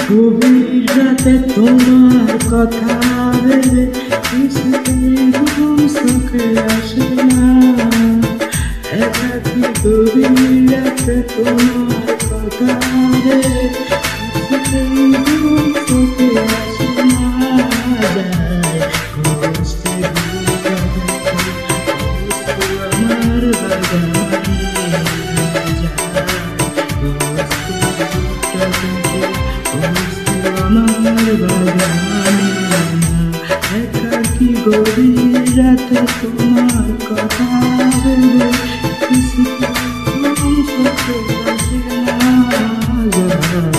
গভীর রাতে তোমার কথা ভেবে ঘুম চোখে আসে না। একাকী গভীর রাতে তোমার কথা ভেবে ঘুম চোখে আসে না। যায় ঘুষতে আমার বাগানে আমার বাগানে একাকী গভীর রাতে তোমার কথা ভেবে ঘুম চোখে আসে না। আমার বাগানে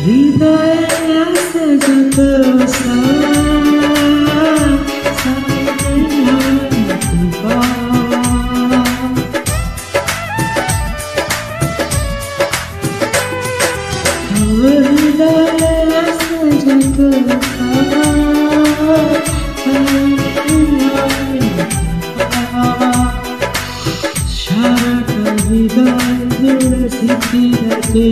হৃদয়ে আছে যত হৃদয়ে আছে যত সারাটা হৃদয় জুড়ে স্মৃতি আছে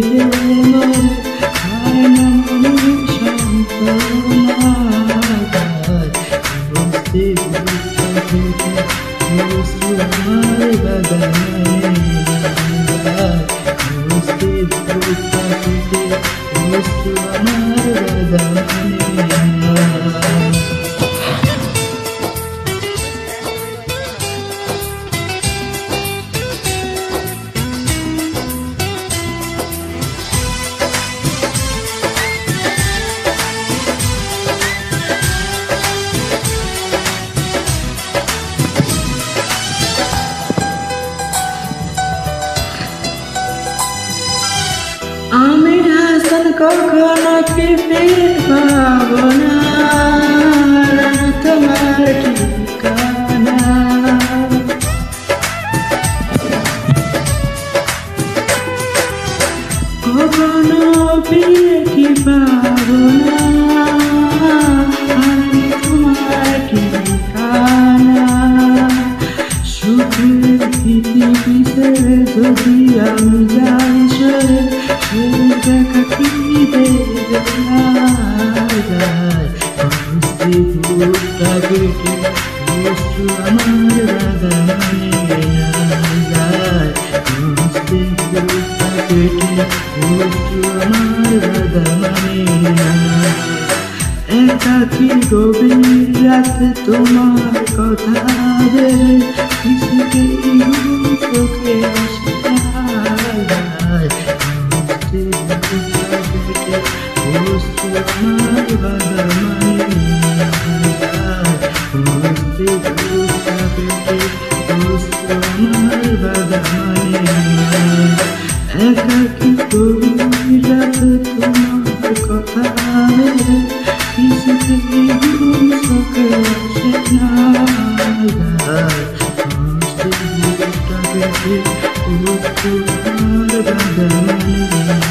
আমি হাসান কখনো কি ফিরে পাবো না তোমার ঠিকানা। কখনো ফিরে কি পাবো না তোমার ঠিকানা। সুখের পৃথিবীতে যদি আমি যাই সরে দেখা কি দেবে না। যায় ভুলটা কেটে বস্তু আমার বাগানে যায় ভুলটা কেটে বস্তু আমার বাগানে। একাকী গভীর রাতে তোমার কথা ভেবে কিছুতেই ঘুম চোখে আসে না। বস্তু আমার বাগানে বস্তু আমার বাগানে একাকী গভীর রাতে তোমার কথা ভেবে কিছুতেই ঘুম চোখে আসে না। বস্তু আমার বাগানে।